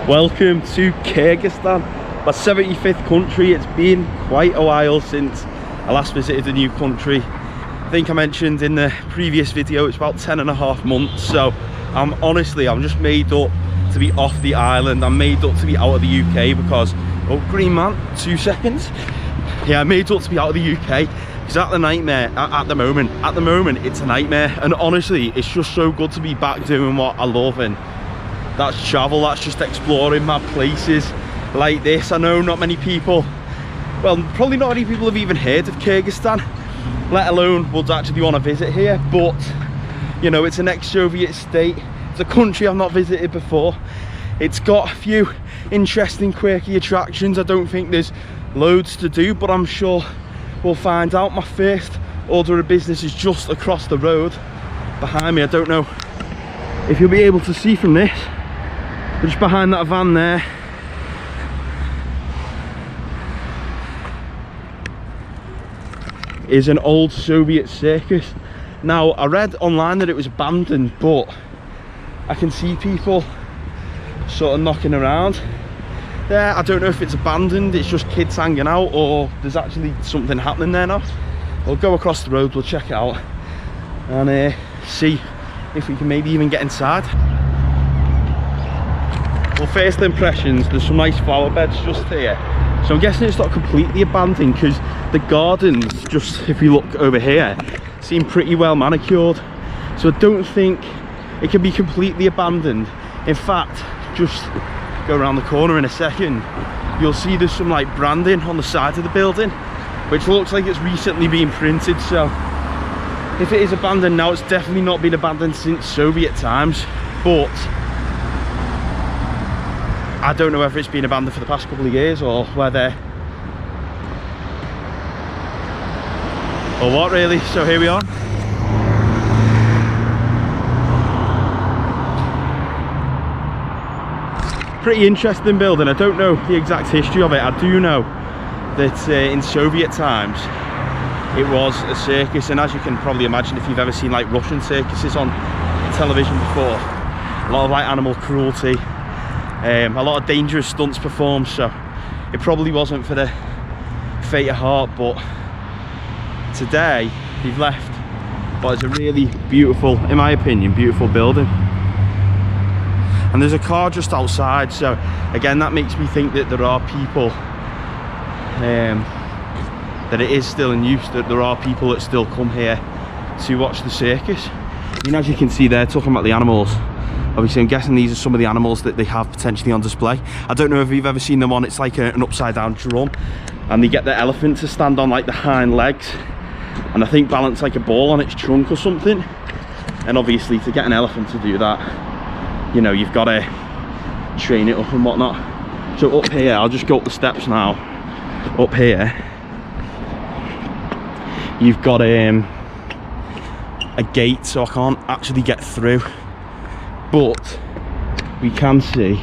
Welcome to Kyrgyzstan, my 75th country. It's been quite a while since I last visited a new country. I think I mentioned in the previous video it's about 10.5 months, so I'm just made up to be off the island. I'm made up to be out of the UK because, oh green man, 2 seconds. Yeah, I'm made up to be out of the UK because at the moment it's a nightmare, and honestly it's just so good to be back doing what I love, and that's travel, that's just exploring mad places like this. I know not many people, well, probably not many people have even heard of Kyrgyzstan, let alone would actually want to visit here. But you know, it's an ex-Soviet state, it's a country I've not visited before. It's got a few interesting quirky attractions. I don't think there's loads to do, but I'm sure we'll find out. My first order of business is just across the road behind me. I don't know if you'll be able to see from this, but just behind that van there is an old Soviet circus. Now, I read online that it was abandoned, but I can see people sort of knocking around there. I don't know if it's abandoned, it's just kids hanging out, or there's actually something happening there now. We'll go across the road, we'll check it out and see if we can maybe even get inside. Well, first impressions, there's some nice flower beds just here, so I'm guessing it's not completely abandoned because the gardens, just if you look over here, seem pretty well manicured, so I don't think it can be completely abandoned. In fact, just go around the corner in a second, you'll see there's some like branding on the side of the building which looks like it's recently been printed. So if it is abandoned now, it's definitely not been abandoned since Soviet times, but I don't know whether it's been abandoned for the past couple of years or whether or what really. So here we are. Pretty interesting building. I don't know the exact history of it. I do know that in Soviet times it was a circus, and as you can probably imagine if you've ever seen like Russian circuses on television before, a lot of like animal cruelty, a lot of dangerous stunts performed, so it probably wasn't for the faint of heart. But today we've left what is a really beautiful, in my opinion, beautiful building, and there's a car just outside, so again that makes me think that there are people, that it is still in use, that there are people that still come here to watch the circus. I mean, as you can see there, talking about the animals, obviously I'm guessing these are some of the animals that they have potentially on display. I don't know if you've ever seen them on, it's like an upside down drum, and they get the elephant to stand on like the hind legs and I think balance like a ball on its trunk or something. And obviously to get an elephant to do that, you know, you've got to train it up and whatnot. So up here, I'll just go up the steps now. Up here you've got a gate, so I can't actually get through, but we can see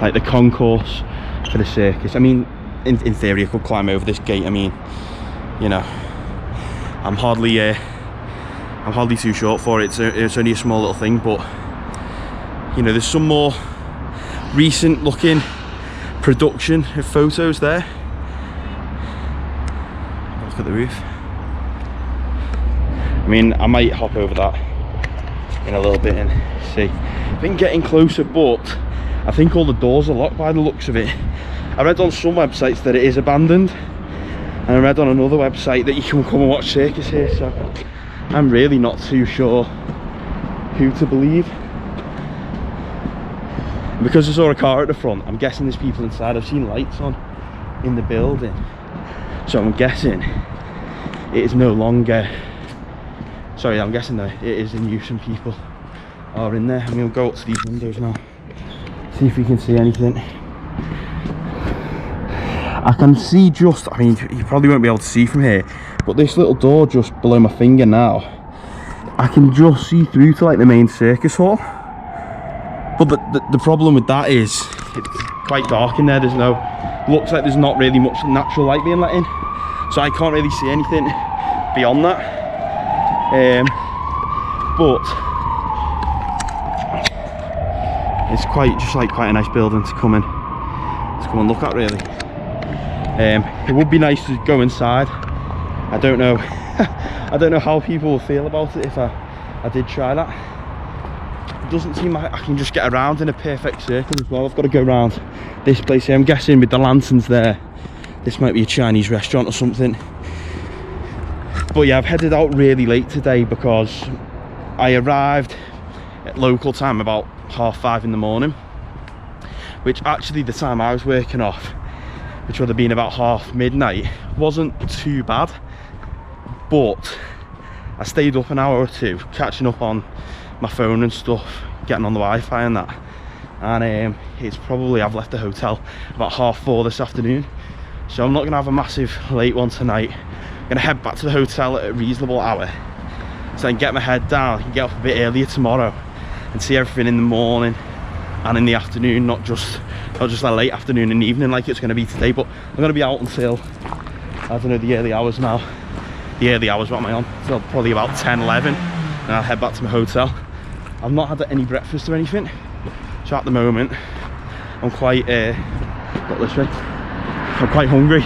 like the concourse for the circus. I mean, in theory I could climb over this gate. I mean, you know, I'm hardly too short for it. It's only a small little thing, but you know, there's some more recent looking production of photos there. Look at the roof. I mean, I might hop over that in a little bit and see. I think getting closer, but I think all the doors are locked by the looks of it. I read on some websites that it is abandoned, and I read on another website that you can come and watch circus here, so I'm really not too sure who to believe. And because I saw a car at the front, I'm guessing there's people inside. I've seen lights on in the building, so I'm guessing it is no longer, sorry, I'm guessing that it is in use and people are in there. I'm going to go up to these windows now, see if we can see anything. I can see just, I mean, you probably won't be able to see from here, but this little door just below my finger now, I can just see through to like the main circus hall. But the problem with that is it's quite dark in there. There's no, looks like there's not really much natural light being let in, so I can't really see anything beyond that. But it's quite a nice building to come and look at, really. It would be nice to go inside. I don't know I don't know how people will feel about it if I did try that. It doesn't seem like I can just get around in a perfect circle as well. I've got to go around this place here. I'm guessing with the lanterns there, this might be a Chinese restaurant or something. But yeah, I've headed out really late today because I arrived at local time about 5:30 in the morning, which actually the time I was working off, which would have been about midnight, wasn't too bad. But I stayed up an hour or two catching up on my phone and stuff, getting on the Wi-Fi and that, and it's probably, I've left the hotel about 4:30 this afternoon, so I'm not gonna have a massive late one tonight. I'm gonna head back to the hotel at a reasonable hour, so I can get my head down and get up a bit earlier tomorrow and see everything in the morning and in the afternoon, not just a late afternoon and evening like it's going to be today. But I'm going to be out until, I don't know, the early hours now. The early hours, what am I on? Till probably about 10, 11, and I'll head back to my hotel. I've not had any breakfast or anything, so at the moment I'm quite got this way, I'm quite hungry.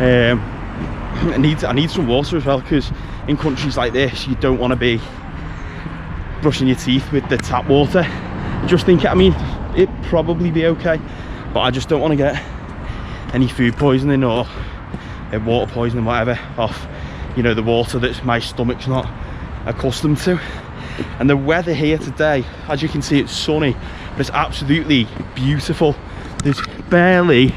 I need some water as well, because in countries like this you don't want to be brushing your teeth with the tap water. Just think, I mean, it'd probably be okay, but I just don't want to get any food poisoning or water poisoning, whatever, off, you know, the water that my stomach's not accustomed to. And the weather here today, as you can see, it's sunny, but it's absolutely beautiful. There's barely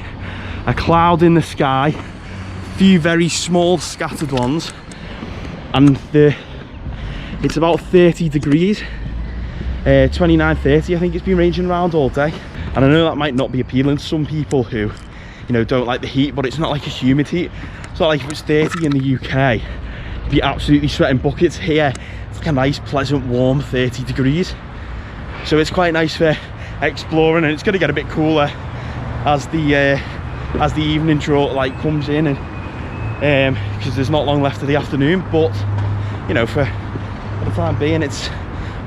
a cloud in the sky, a few very small scattered ones, and it's about 30 degrees, 29, 30, I think it's been ranging around all day. And I know that might not be appealing to some people who, you know, don't like the heat, but it's not like a humid heat. It's not like if it's 30 in the UK, you'd be absolutely sweating buckets. Here, it's like a nice, pleasant, warm 30 degrees. So it's quite nice for exploring, and it's going to get a bit cooler as the evening light comes in, and because there's not long left of the afternoon. But you know, for the time being, it's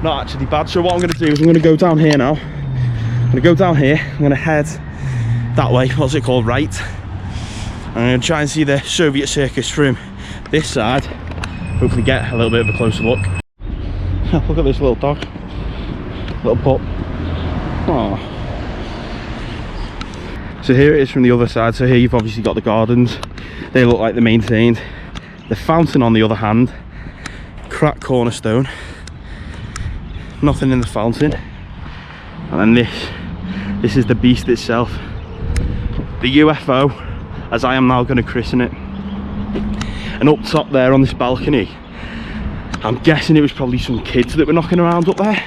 not actually bad. So what I'm going to do is I'm going to go down here now. I'm going to go down here, I'm going to head that way, what's it called, right. I'm going to try and see the Soviet circus from this side, hopefully get a little bit of a closer look. Look at this little dog, little pup. Aww. So here it is from the other side. So here you've obviously got the gardens, they look like they're maintained. The fountain, on the other hand, cracked cornerstone, nothing in the fountain. And then this is the beast itself, the UFO, as I am now going to christen it. And up top there on this balcony, I'm guessing it was probably some kids that were knocking around up there,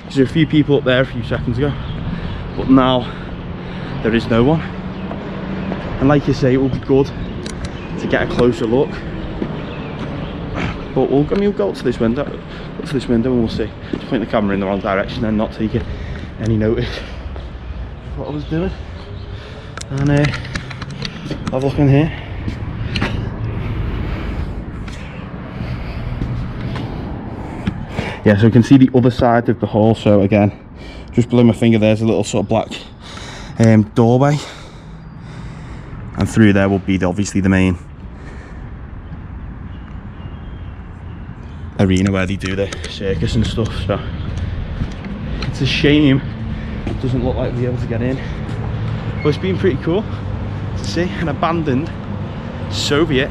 because there were a few people up there a few seconds ago, but now there is no one. And like you say, it will be good to get a closer look. But we'll go up to this window, and we'll see. Just point the camera in the wrong direction and not taking any notice of what I was doing. And have a look in here. Yeah, so you can see the other side of the hall. So again, just below my finger there's a little sort of black doorway, and through there will be obviously the main arena where they do the circus and stuff. So it's a shame it doesn't look like we'll be able to get in, but it's been pretty cool to see an abandoned Soviet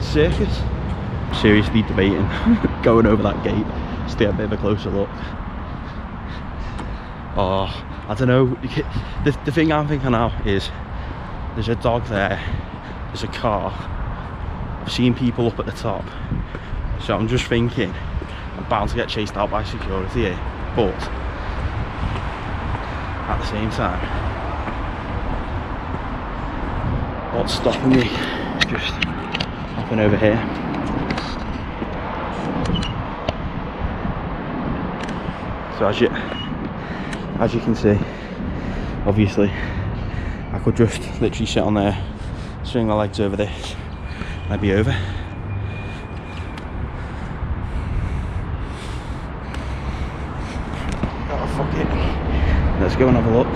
circus. Seriously debating going over that gate just to get a bit of a closer look. Oh, I don't know, the thing I'm thinking now is there's a dog there, there's a car, I've seen people up at the top, so I'm just thinking I'm bound to get chased out by security here. But at the same time, what's stopping me just hopping over here? So as you can see, obviously I could just literally sit on there, swing my legs over this, and I'd be over. Oh, fuck it. Let's go and have a look.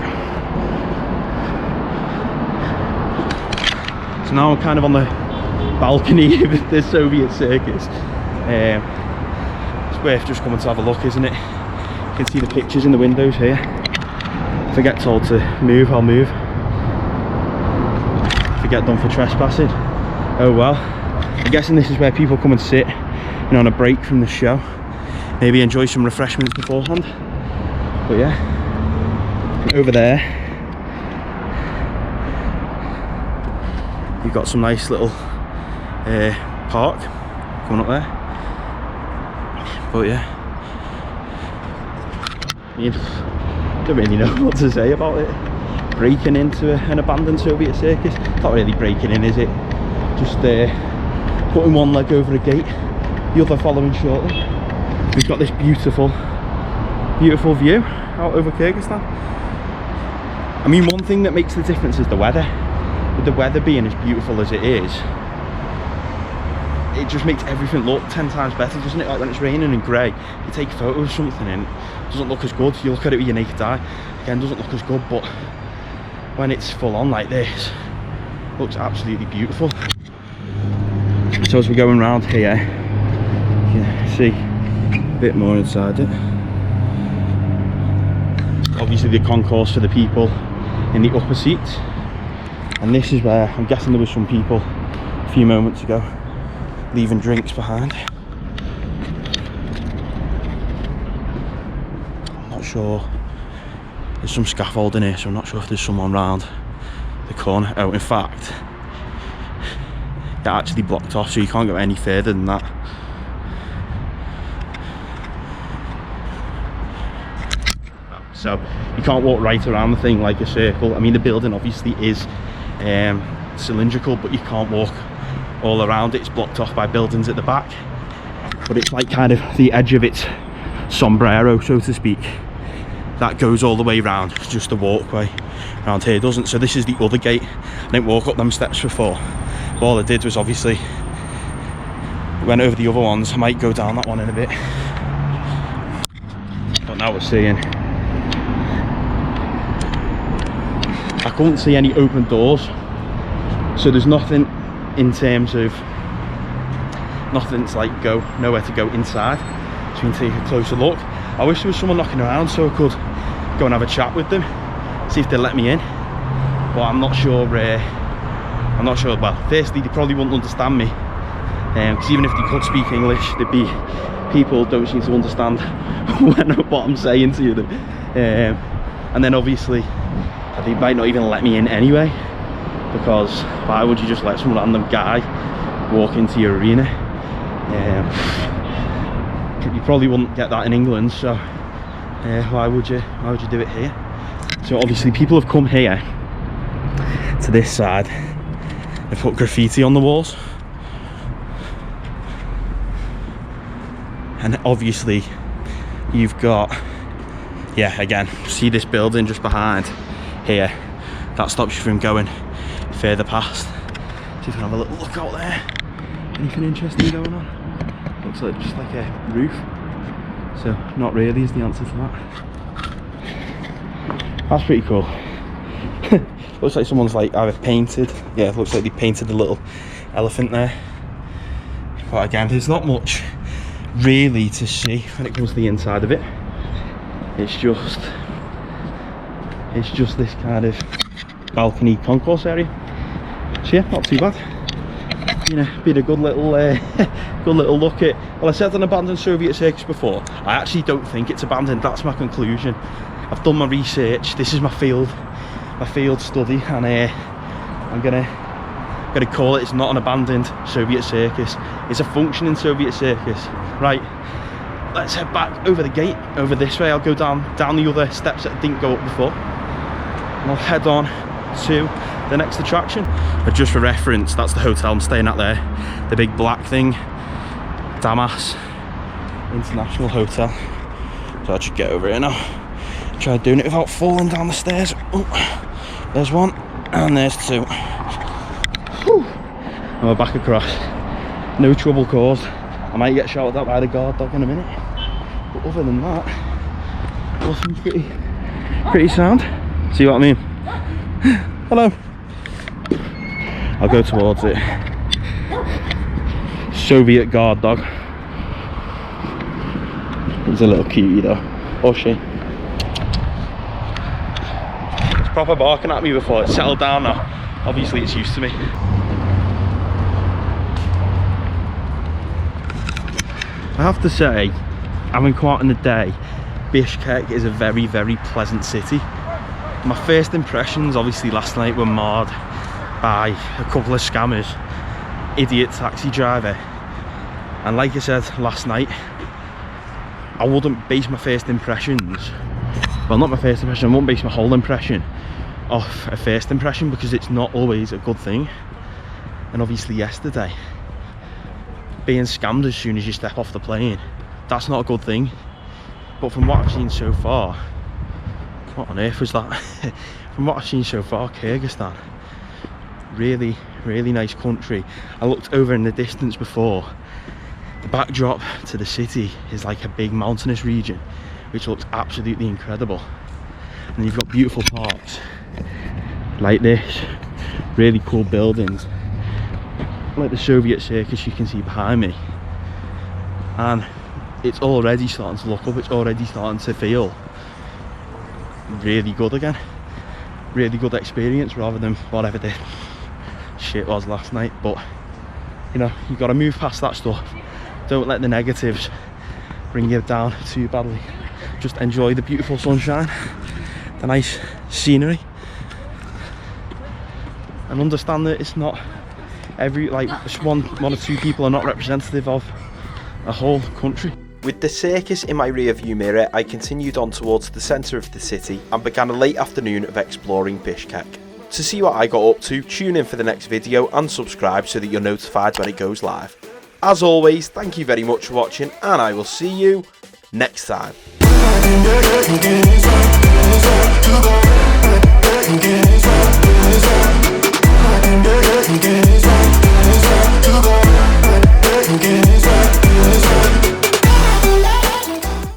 So now I'm kind of on the balcony of the Soviet Circus. It's worth just coming to have a look, isn't it? You can see the pictures in the windows here. If I get told to move, I'll move. If I get done for trespassing, oh well. I'm guessing this is where people come and sit, you know, on a break from the show. Maybe enjoy some refreshments beforehand. But yeah, over there you've got some nice little park coming up there. But yeah, I don't really know what to say about it. Breaking into an abandoned Soviet circus. Not really breaking in, is it? Just putting one leg over a gate, the other following shortly. We've got this beautiful view out over Kyrgyzstan. I mean, one thing that makes the difference is the weather. With the weather being as beautiful as it is, it just makes everything look 10 times better, doesn't it? Like when it's raining and grey, you take photos of something and it doesn't look as good. You look at it with your naked eye, again, doesn't look as good, but when it's full on like this, it looks absolutely beautiful. So as we're going around here, you can see a bit more inside it. Obviously the concourse for the people in the upper seats, and this is where I'm guessing there was some people a few moments ago leaving drinks behind. I'm not sure, there's some scaffolding here, so I'm not sure if there's someone round the corner. Oh, in fact, it actually blocked off, so you can't go any further than that. So you can't walk right around the thing like a circle. I mean, the building obviously is cylindrical, but you can't walk all around it. It's blocked off by buildings at the back, but it's like kind of the edge of its sombrero, so to speak, that goes all the way around. Just the walkway around here doesn't. So this is the other gate. I didn't walk up them steps before, but all I did was obviously went over the other ones. I might go down that one in a bit, but now we're seeing, I couldn't see any open doors, so there's nothing in terms of, nothing's like nowhere to go inside, so you can take a closer look. I wish there was someone knocking around so I could go and have a chat with them, see if they'd let me in, but I'm not sure. Well, firstly, they probably wouldn't understand me, because even if they could speak English, there'd be people don't seem to understand what I'm saying to them, and then obviously they might not even let me in anyway, because why would you just let some random guy walk into your arena? You probably wouldn't get that in England, so why would you do it here? So obviously people have come here to this side, they've put graffiti on the walls, and obviously you've got, yeah, again, see this building just behind here, that stops you from going further past. See if we can have a little look out there. Anything interesting going on? Looks like just like a roof, so not really is the answer to that. That's pretty cool. Looks like someone's like either painted, yeah, it looks like they painted a little elephant there. But again, there's not much really to see when it comes to the inside of it. It's just this kind of balcony concourse area. So yeah, not too bad. You know, been a good little look at, well, I said an abandoned Soviet circus before. I actually don't think it's abandoned. That's my conclusion. I've done my research. This is my field study, and I'm gonna call it. It's not an abandoned Soviet circus. It's a functioning Soviet circus. Right. Let's head back over the gate, over this way. I'll go down the other steps that I didn't go up before, and I'll head on to the next attraction. But just for reference, that's the hotel I'm staying at there, the big black thing, Damas International Hotel. So I should get over here now. Try doing it without falling down the stairs. Oh, there's one, and there's two. Whew. And we're back across. No trouble caused. I might get shouted at by the guard dog in a minute, but other than that, nothing Pretty sound. See what I mean? Hello. I'll go towards it. Soviet guard dog. He's a little cutie though. Or she. It's proper barking at me before. It's settled down now. Obviously it's used to me. I have to say, having come out in the day, Bishkek is a very, very pleasant city. My first impressions obviously last night were marred by a couple of scammers, idiot taxi driver, and like I said last night, I wouldn't base my first impressions, well not my first impression, I wouldn't base my whole impression off a first impression because it's not always a good thing. And obviously yesterday, being scammed as soon as you step off the plane, that's not a good thing. But from what I've seen so far, what on earth was that? From what I've seen so far, Kyrgyzstan, really, really nice country. I looked over in the distance before. The backdrop to the city is like a big mountainous region, which looks absolutely incredible. And you've got beautiful parks like this, really cool buildings, like the Soviet Circus you can see behind me. And it's already starting to look up, it's already starting to feel really good again. Really good experience rather than whatever the shit was last night. But you know, you got to move past that stuff. Don't let the negatives bring you down too badly. Just enjoy the beautiful sunshine, the nice scenery, and understand that it's not every, like, one or two people are not representative of a whole country. With the circus in my rear view mirror, I continued on towards the centre of the city and began a late afternoon of exploring Bishkek. To see what I got up to, tune in for the next video and subscribe so that you're notified when it goes live. As always, thank you very much for watching, and I will see you next time.